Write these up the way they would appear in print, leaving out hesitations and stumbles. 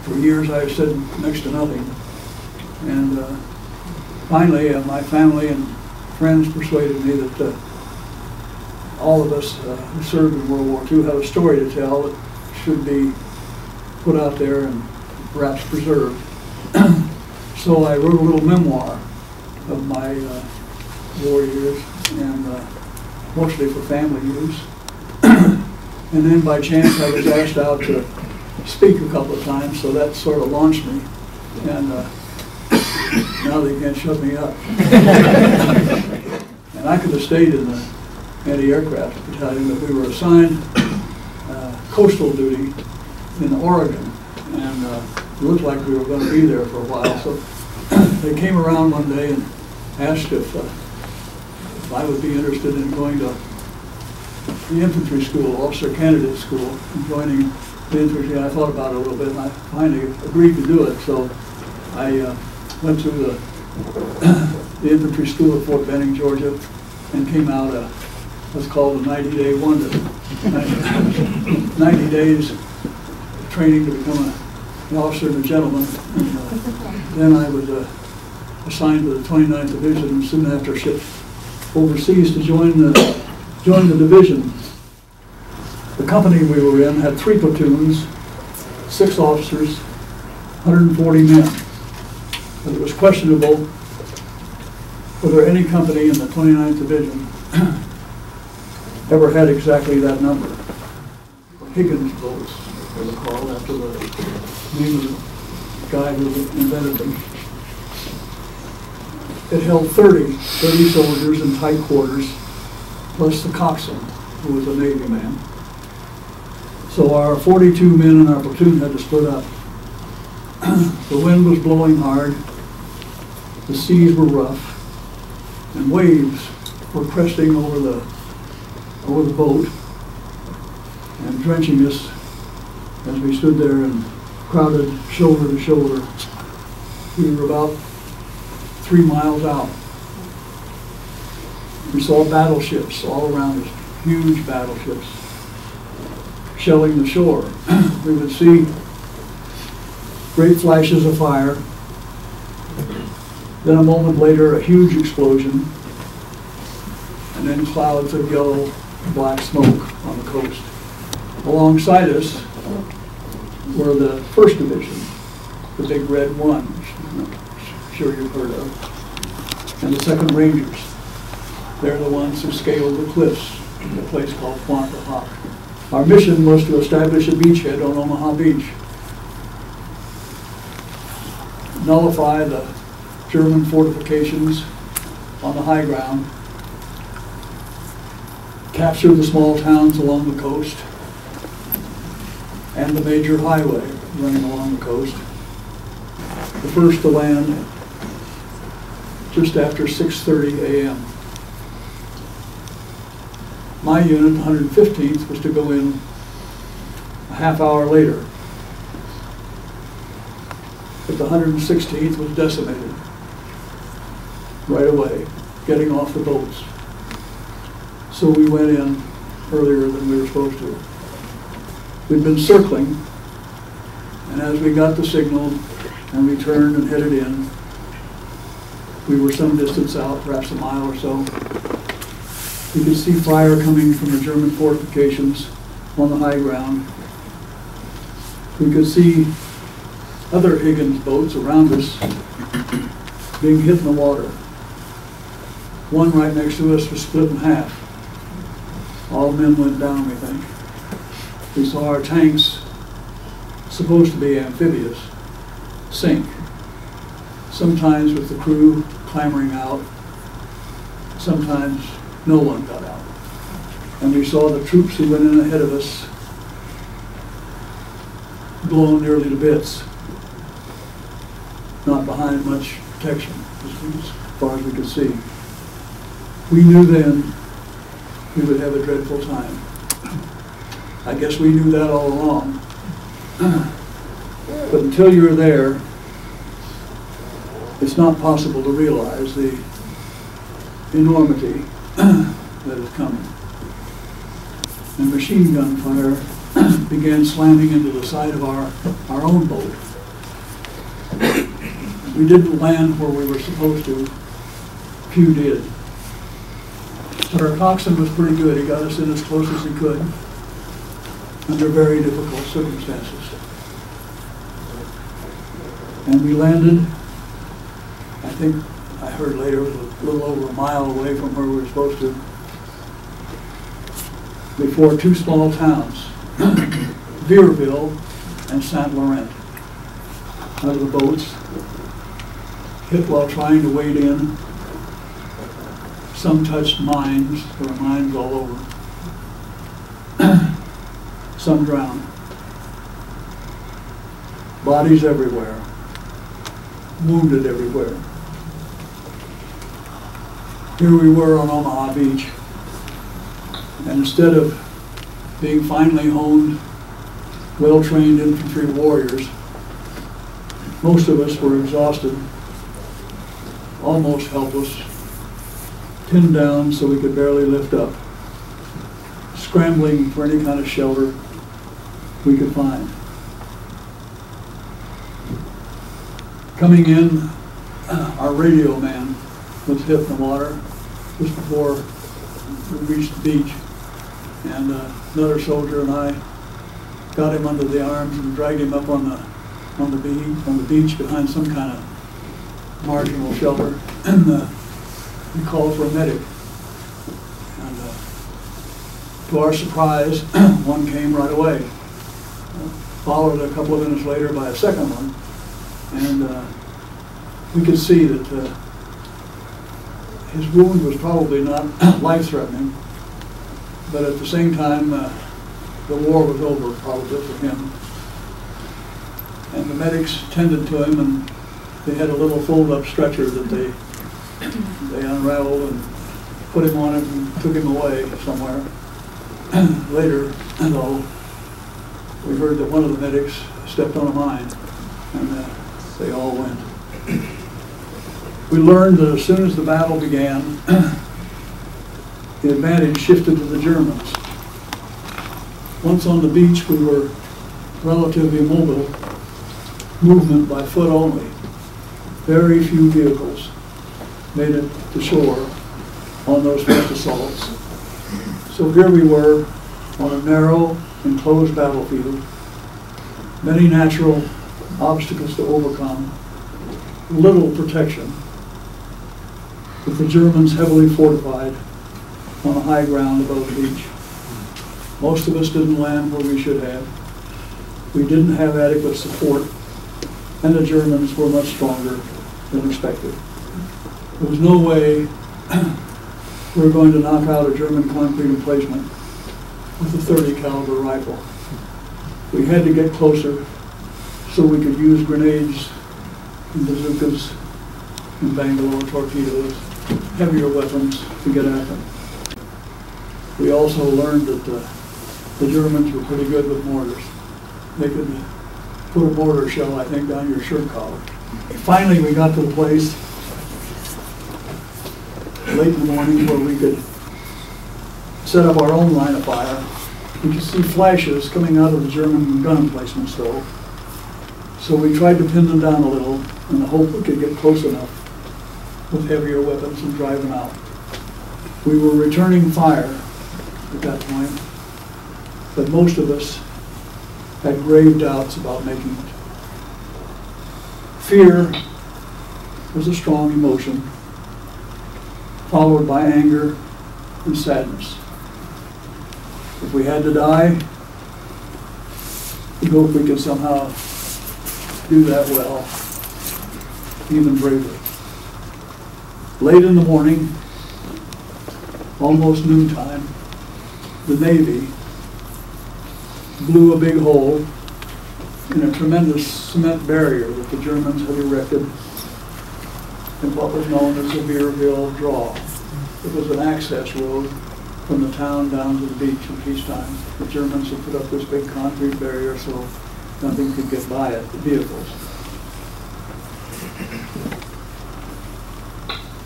For years I stood next to nothing. And finally, my family and friends persuaded me that all of us who served in World War II have a story to tell that should be put out there and perhaps preserved. So I wrote a little memoir of my war years, and mostly for family use. And then by chance I was asked out to speak a couple of times, so that sort of launched me. And now they can't shut me up. And I could have stayed in the anti-aircraft battalion, but we were assigned coastal duty in Oregon, and it looked like we were going to be there for a while. So they came around one day and asked if I would be interested in going to the infantry school, officer candidate school, and joining the infantry. I thought about it a little bit, and I finally agreed to do it. So I went to the infantry school at Fort Benning, Georgia, and came out what's called a 90-day wonder. 90 days of training to become an officer and a gentleman. And then I was assigned to the 29th Division, and soon after shipped overseas to join the division. The company we were in had 3 platoons, 6 officers, 140 men. But it was questionable whether any company in the 29th Division ever had exactly that number. Higgins boats, they were called after the name of the guy who invented them. It held 30 soldiers in tight quarters, plus the coxswain, who was a Navy man. So our 42 men in our platoon had to split up. The wind was blowing hard, the seas were rough, and waves were cresting over the boat and drenching us as we stood there and crowded shoulder to shoulder. We were about 3 miles out. We saw battleships all around us, huge battleships, shelling the shore. We would see great flashes of fire. Then a moment later, a huge explosion, and then clouds of yellow, black smoke on the coast. Alongside us were the 1st Division, the big red one, I'm sure you've heard of, and the 2nd Rangers. They're the ones who scaled the cliffs in a place called Pointe du Hoc. Our mission was to establish a beachhead on Omaha Beach, nullify the German fortifications on the high ground, capture the small towns along the coast, and the major highway running along the coast. The first to land just after 6:30 a.m. My unit, 115th, was to go in a half hour later. But the 116th was decimated right away, getting off the boats. So we went in earlier than we were supposed to. We'd been circling, and as we got the signal and we turned and headed in, we were some distance out, perhaps a mile or so. We could see fire coming from the German fortifications on the high ground. We could see other Higgins boats around us being hit in the water. One right next to us was split in half. All men went down, we think. We saw our tanks, supposed to be amphibious, sink. Sometimes with the crew clambering out, sometimes no one got out. And we saw the troops who went in ahead of us blown nearly to bits, not behind much protection as far as we could see. We knew then we would have a dreadful time. I guess we knew that all along. But until you're there, it's not possible to realize the enormity that is coming. And machine gun fire began slamming into the side of our own boat. We didn't land where we were supposed to. Few did. But our coxswain was pretty good. He got us in as close as he could under very difficult circumstances. And we landed, I think I heard later, it was a little over a mile away from where we were supposed to, before two small towns, Vierville and Saint Laurent. Out of the boats, hit while trying to wade in. Some touched mines, there were mines all over. Some drowned. Bodies everywhere. Wounded everywhere. Here we were on Omaha Beach, and instead of being finely honed, well-trained infantry warriors, most of us were exhausted, almost helpless, pinned down so we could barely lift up, scrambling for any kind of shelter we could find. Coming in, our radio man was hit in the water just before we reached the beach, and another soldier and I got him under the arms and dragged him up on the beach behind some kind of marginal shelter, and we called for a medic. And to our surprise, one came right away, followed a couple of minutes later by a second one, and we could see that his wound was probably not life-threatening, but at the same time, the war was over probably for him. And the medics tended to him, and they had a little fold-up stretcher that they unraveled and put him on it and took him away somewhere. Later, though, we heard that one of the medics stepped on a mine, and they all went. We learned that as soon as the battle began, the advantage shifted to the Germans. Once on the beach, we were relatively mobile, movement by foot only. Very few vehicles made it to shore on those first assaults. So here we were on a narrow, enclosed battlefield, many natural obstacles to overcome, little protection, with the Germans heavily fortified on a high ground above the beach. Most of us didn't land where we should have. We didn't have adequate support, and the Germans were much stronger than expected. There was no way we were going to knock out a German concrete emplacement with a 30 caliber rifle. We had to get closer so we could use grenades and bazookas and Bangalore torpedoes, heavier weapons to get at them. We also learned that the Germans were pretty good with mortars. They could put a mortar shell, I think, down your shirt collar. Finally, we got to the place late in the morning where we could set up our own line of fire. We could see flashes coming out of the German gun emplacements, though. So we tried to pin them down a little in the hope we could get close enough with heavier weapons and drive them out. We were returning fire at that point, but most of us had grave doubts about making it. Fear was a strong emotion, followed by anger and sadness. If we had to die, we hope we could somehow do that well, even bravely. Late in the morning, almost noontime, the Navy blew a big hole in a tremendous cement barrier that the Germans had erected in what was known as the Vierville Draw. It was an access road from the town down to the beach in peacetime. The Germans had put up this big concrete barrier so nothing could get by it, the vehicles.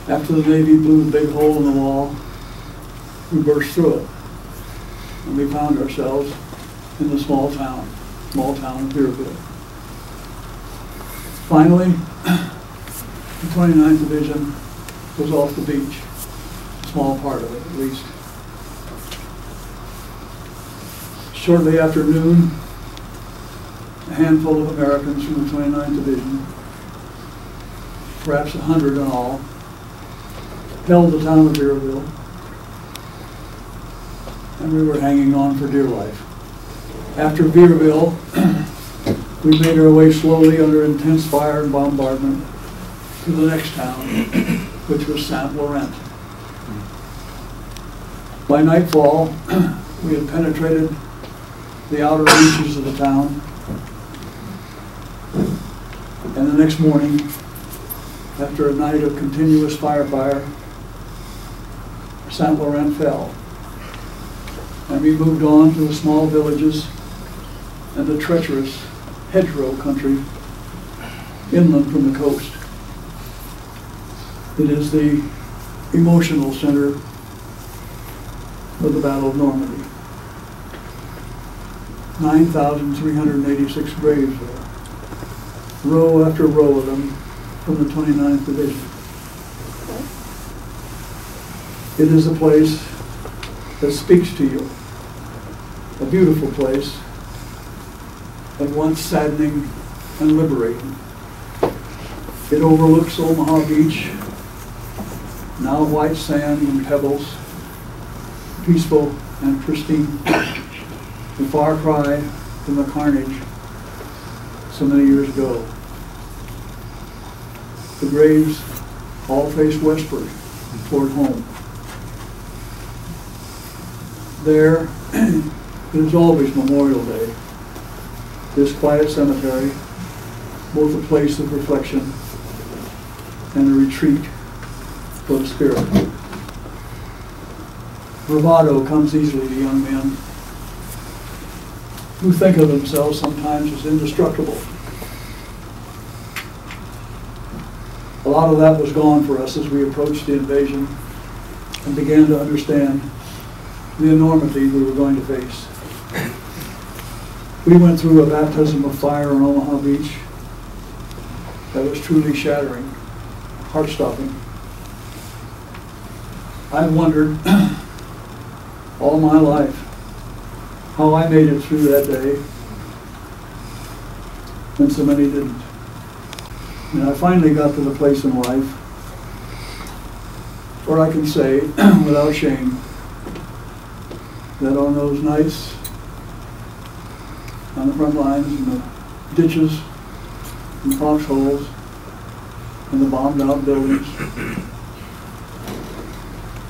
After the Navy blew the big hole in the wall, we burst through it, and we found ourselves in the small town of Vierville. Finally, The 29th Division was off the beach, a small part of it at least. Shortly after noon, a handful of Americans from the 29th Division, perhaps 100 in all, held the town of Veerville, and we were hanging on for dear life. After Veerville, we made our way slowly under intense fire and bombardment to the next town, which was Saint Laurent. By nightfall, we had penetrated the outer reaches of the town, and the next morning, after a night of continuous firefire, Saint Laurent fell, and we moved on to the small villages and the treacherous hedgerow country inland from the coast. It is the emotional center of the Battle of Normandy. 9,386 graves there, row after row of them from the 29th Division. It is a place that speaks to you, a beautiful place, at once saddening and liberating. It overlooks Omaha Beach, now white sand and pebbles, peaceful and pristine, a far cry from the carnage so many years ago. The graves all face westward toward home. There, it is always Memorial Day. This quiet cemetery, both a place of reflection and a retreat for the spirit. Bravado comes easily to young men who think of themselves sometimes as indestructible. A lot of that was gone for us as we approached the invasion and began to understand the enormity we were going to face. We went through a baptism of fire on Omaha Beach that was truly shattering, heart-stopping. I've wondered all my life how I made it through that day when so many didn't. And I finally got to the place in life where I can say without shame that on those nights on the front lines, in the ditches, in the foxholes, in the bombed out buildings,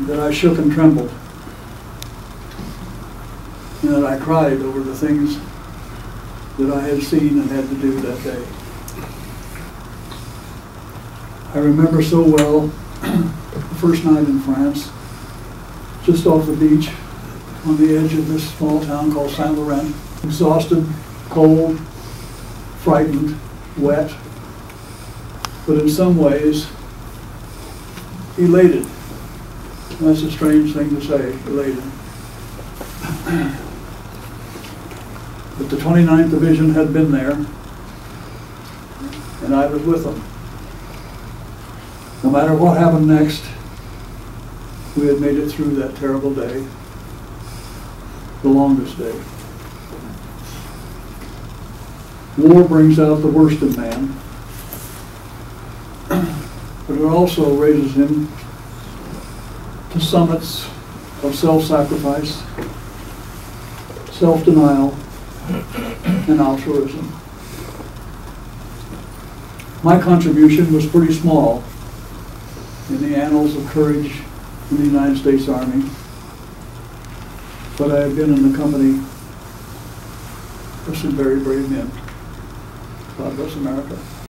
that I shook and trembled, and that I cried over the things that I had seen and had to do that day. I remember so well the first night in France, just off the beach, on the edge of this small town called Saint Laurent, exhausted, cold, frightened, wet, but in some ways elated. That's a strange thing to say, elated. But the 29th Division had been there, and I was with them. No matter what happened next, we had made it through that terrible day, the longest day. War brings out the worst in man, but it also raises him to summits of self-sacrifice, self-denial, and altruism. My contribution was pretty small in the annals of courage in the United States Army, but I have been in the company of some very brave men. God bless America.